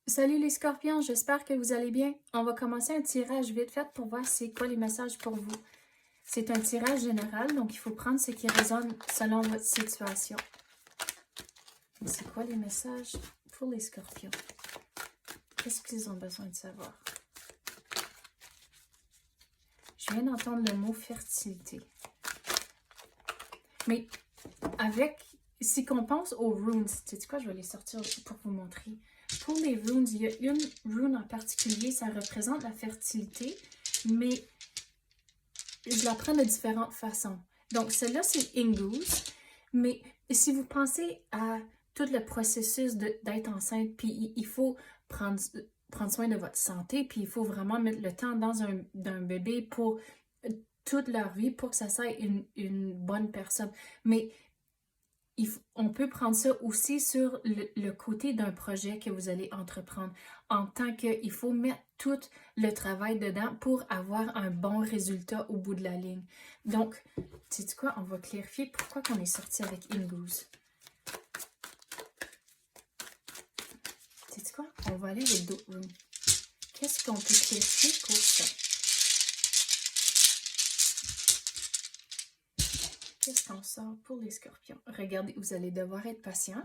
Salut les scorpions, j'espère que vous allez bien. On va commencer un tirage vite fait pour voir c'est quoi les messages pour vous. C'est un tirage général, donc il faut prendre ce qui résonne selon votre situation. C'est quoi les messages pour les scorpions? Qu'est-ce qu'ils ont besoin de savoir? Je viens d'entendre le mot fertilité. Mais si qu'on pense aux runes, tu sais quoi, je vais les sortir aussi pour vous montrer. Pour les runes, il y a une rune en particulier, ça représente la fertilité, mais je la prends de différentes façons. Donc, celle-là, c'est Ingoose, mais si vous pensez à tout le processus d'être enceinte, puis il faut prendre soin de votre santé, puis il faut vraiment mettre le temps dans un bébé pour toute leur vie, pour que ça soit une bonne personne. Mais on peut prendre ça aussi sur le côté d'un projet que vous allez entreprendre, en tant qu'il faut mettre tout le travail dedans pour avoir un bon résultat au bout de la ligne. Donc, sais-tu quoi? On va clarifier pourquoi on est sorti avec Ingoose. Sais-tu quoi? On va aller avec d'autres rooms. Qu'est-ce qu'on peut clarifier pour ça? Qu'est-ce qu'on sort pour les scorpions? Regardez, vous allez devoir être patient.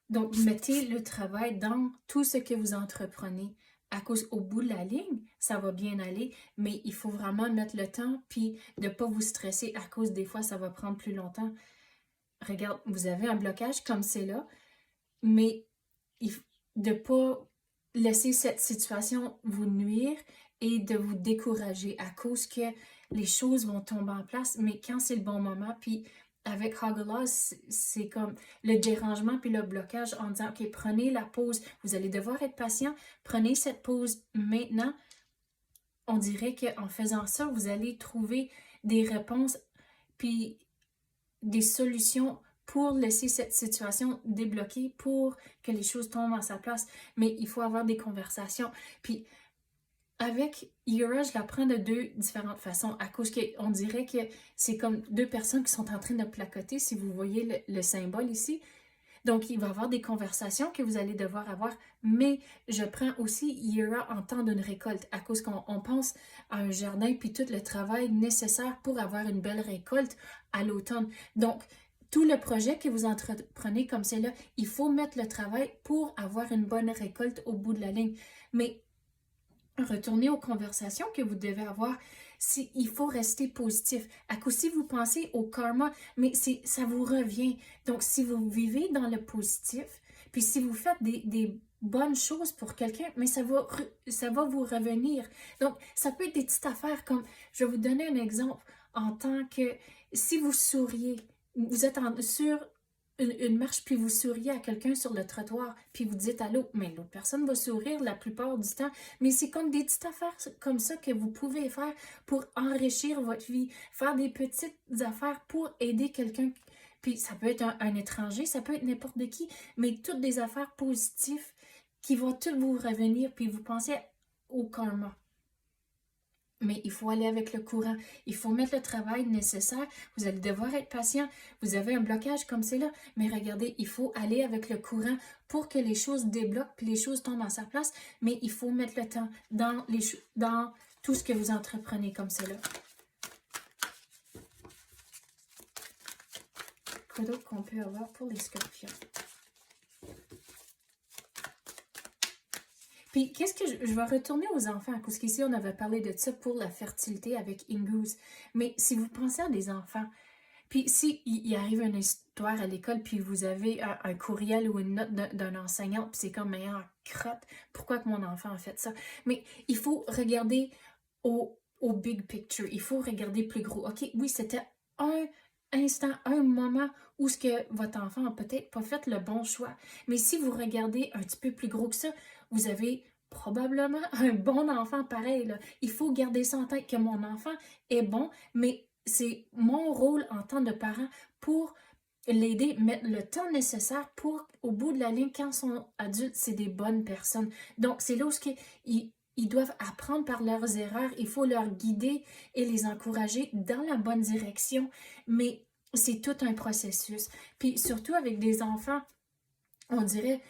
Donc, mettez le travail dans tout ce que vous entreprenez. À cause, au bout de la ligne, ça va bien aller, mais il faut vraiment mettre le temps, puis de ne pas vous stresser à cause des fois, ça va prendre plus longtemps. Regarde, vous avez un blocage comme c'est là, mais de ne pas laisser cette situation vous nuire et de vous décourager à cause que les choses vont tomber en place, mais quand c'est le bon moment, puis avec Hoglaws, c'est comme le dérangement puis le blocage en disant, OK, prenez la pause, vous allez devoir être patient, prenez cette pause maintenant. On dirait qu'en faisant ça, vous allez trouver des réponses puis des solutions pour laisser cette situation débloquée, pour que les choses tombent en sa place. Mais il faut avoir des conversations. Puis avec Yura, je la prends de deux différentes façons, à cause qu'on dirait que c'est comme deux personnes qui sont en train de placoter, si vous voyez le symbole ici. Donc, il va y avoir des conversations que vous allez devoir avoir, mais je prends aussi Yura en temps d'une récolte, à cause qu'on pense à un jardin, puis tout le travail nécessaire pour avoir une belle récolte à l'automne. Donc, tout le projet que vous entreprenez comme c'est là, il faut mettre le travail pour avoir une bonne récolte au bout de la ligne. Mais retournez aux conversations que vous devez avoir. Il faut rester positif. À cause si vous pensez au karma, mais ça vous revient. Donc, si vous vivez dans le positif, puis si vous faites des bonnes choses pour quelqu'un, mais ça va vous revenir. Donc, ça peut être des petites affaires comme, je vais vous donner un exemple en tant que, si vous souriez, vous êtes sur une marche, puis vous souriez à quelqu'un sur le trottoir, puis vous dites allô, mais l'autre personne va sourire la plupart du temps. Mais c'est comme des petites affaires comme ça que vous pouvez faire pour enrichir votre vie, faire des petites affaires pour aider quelqu'un. Puis ça peut être un étranger, ça peut être n'importe qui, mais toutes des affaires positives qui vont toutes vous revenir, puis vous pensez au karma. Mais il faut aller avec le courant. Il faut mettre le travail nécessaire. Vous allez devoir être patient. Vous avez un blocage comme c'est là. Mais regardez, il faut aller avec le courant pour que les choses débloquent puis les choses tombent en sa place. Mais il faut mettre le temps dans tout ce que vous entreprenez comme c'est là. Quoi d'autre qu'on peut avoir pour les scorpions? Puis, qu'est-ce que je vais retourner aux enfants, parce qu'ici, on avait parlé de ça pour la fertilité avec Ingoose. Mais si vous pensez à des enfants, puis si il arrive une histoire à l'école, puis vous avez un courriel ou une note d'un enseignant, puis c'est comme, mais en crotte, pourquoi que mon enfant a fait ça? Mais il faut regarder au big picture, il faut regarder plus gros. OK, oui, c'était un instant, un moment où ce que votre enfant a peut-être pas fait le bon choix. Mais si vous regardez un petit peu plus gros que ça, vous avez probablement un bon enfant pareil, là. Il faut garder ça en tête que mon enfant est bon, mais c'est mon rôle en tant que parent pour l'aider, mettre le temps nécessaire pour, au bout de la ligne, quand ils sont adultes, c'est des bonnes personnes. Donc, c'est là où ils doivent apprendre par leurs erreurs. Il faut leur guider et les encourager dans la bonne direction. Mais c'est tout un processus. Puis surtout avec des enfants, on dirait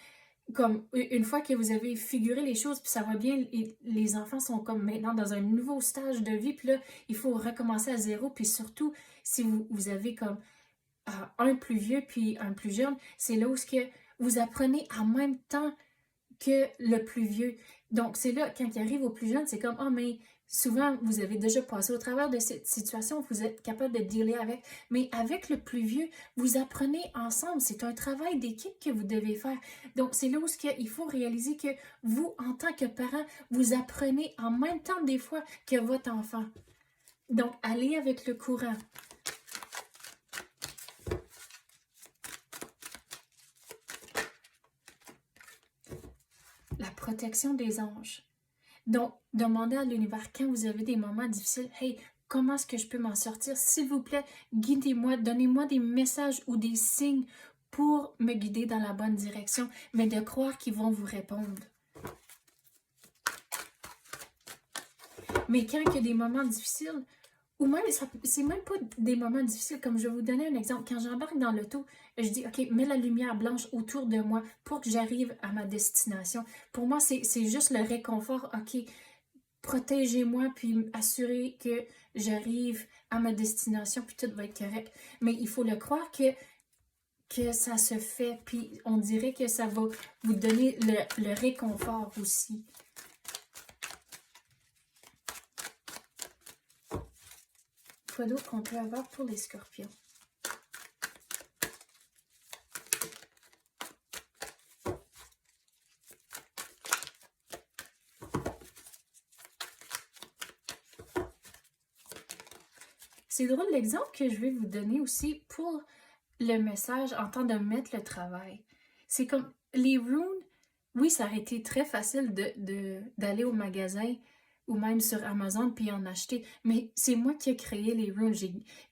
comme une fois que vous avez figuré les choses, puis ça va bien, les enfants sont comme maintenant dans un nouveau stage de vie, puis là, il faut recommencer à zéro, puis surtout, si vous avez comme un plus vieux puis un plus jeune, c'est là où ce que vous apprenez en même temps que le plus vieux. Donc, c'est là, quand il arrive au plus jeune, c'est comme, oh, mais souvent, vous avez déjà passé au travers de cette situation, vous êtes capable de dealer avec. Mais avec le plus vieux, vous apprenez ensemble. C'est un travail d'équipe que vous devez faire. Donc, c'est là où il faut réaliser que vous, en tant que parent, vous apprenez en même temps des fois que votre enfant. Donc, allez avec le courant. La protection des anges. Donc, demandez à l'univers quand vous avez des moments difficiles, hey, comment est-ce que je peux m'en sortir? S'il vous plaît, guidez-moi, donnez-moi des messages ou des signes pour me guider dans la bonne direction, mais de croire qu'ils vont vous répondre. Mais quand il y a des moments difficiles, ou même, c'est même pas des moments difficiles, comme je vais vous donner un exemple. Quand j'embarque dans l'auto, je dis, OK, mets la lumière blanche autour de moi pour que j'arrive à ma destination. Pour moi, c'est juste le réconfort. OK, protégez-moi, puis assurez que j'arrive à ma destination, puis tout va être correct. Mais il faut le croire que ça se fait, puis on dirait que ça va vous donner le réconfort aussi. Quoi d'autre qu'on peut avoir pour les scorpions? C'est drôle l'exemple que je vais vous donner aussi pour le message en temps de mettre le travail. C'est comme les runes, oui, ça aurait été très facile d'aller au magasin ou même sur Amazon puis en acheter, mais c'est moi qui ai créé les runes.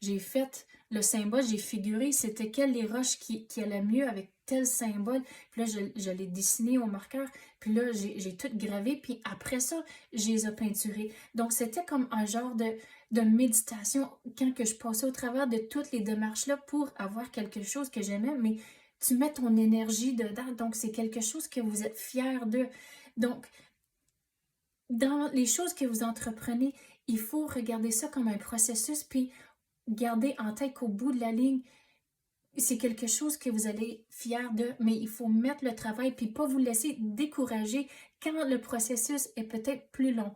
J'ai fait le symbole, j'ai figuré c'était quelles les roches qui allaient mieux avec tel symbole, puis là je l'ai dessiné au marqueur, puis là j'ai tout gravé, puis après ça, je les ai peinturés. Donc c'était comme un genre de méditation quand que je passais au travers de toutes les démarches-là pour avoir quelque chose que j'aimais, mais tu mets ton énergie dedans, donc c'est quelque chose que vous êtes fier de. Donc, dans les choses que vous entreprenez, il faut regarder ça comme un processus, puis garder en tête qu'au bout de la ligne, c'est quelque chose que vous allez fier de, mais il faut mettre le travail, puis pas vous laisser décourager quand le processus est peut-être plus long.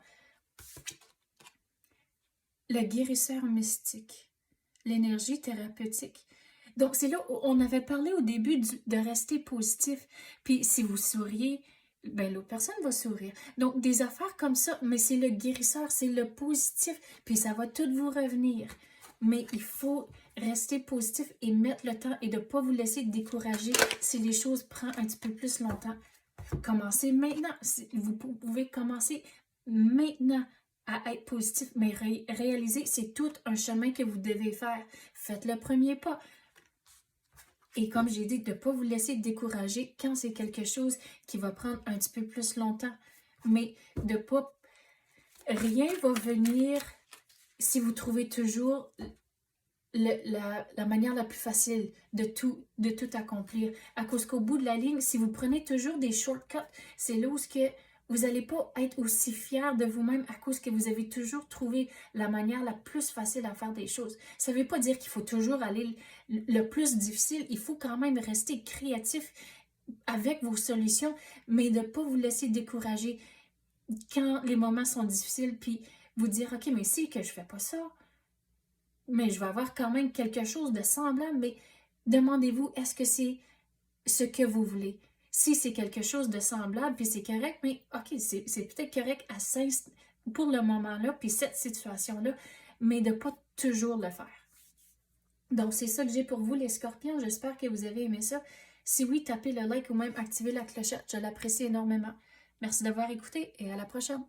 Le guérisseur mystique, l'énergie thérapeutique. Donc, c'est là où on avait parlé au début de rester positif. Puis, si vous souriez, ben l'autre personne va sourire. Donc, des affaires comme ça, mais c'est le guérisseur, c'est le positif, puis ça va tout vous revenir. Mais il faut rester positif et mettre le temps et de ne pas vous laisser décourager si les choses prennent un petit peu plus longtemps. Commencez maintenant. Vous pouvez commencer maintenant à être positif, mais réalisez, c'est tout un chemin que vous devez faire. Faites le premier pas. Et comme j'ai dit, de ne pas vous laisser décourager quand c'est quelque chose qui va prendre un petit peu plus longtemps. Mais de pas... Rien va venir si vous trouvez toujours la manière la plus facile de tout accomplir. À cause qu'au bout de la ligne, si vous prenez toujours des shortcuts, c'est là où vous n'allez pas être aussi fier de vous-même à cause que vous avez toujours trouvé la manière la plus facile à faire des choses. Ça ne veut pas dire qu'il faut toujours aller le plus difficile. Il faut quand même rester créatif avec vos solutions, mais de ne pas vous laisser décourager quand les moments sont difficiles, puis vous dire, OK, mais si que je ne fais pas ça, mais je vais avoir quand même quelque chose de semblable, mais demandez-vous, est-ce que c'est ce que vous voulez? Si c'est quelque chose de semblable, puis c'est correct, mais OK, c'est peut-être correct pour le moment-là, puis cette situation-là, mais de ne pas toujours le faire. Donc, c'est ça que j'ai pour vous, les scorpions. J'espère que vous avez aimé ça. Si oui, tapez le like ou même activez la clochette. Je l'apprécie énormément. Merci d'avoir écouté et à la prochaine.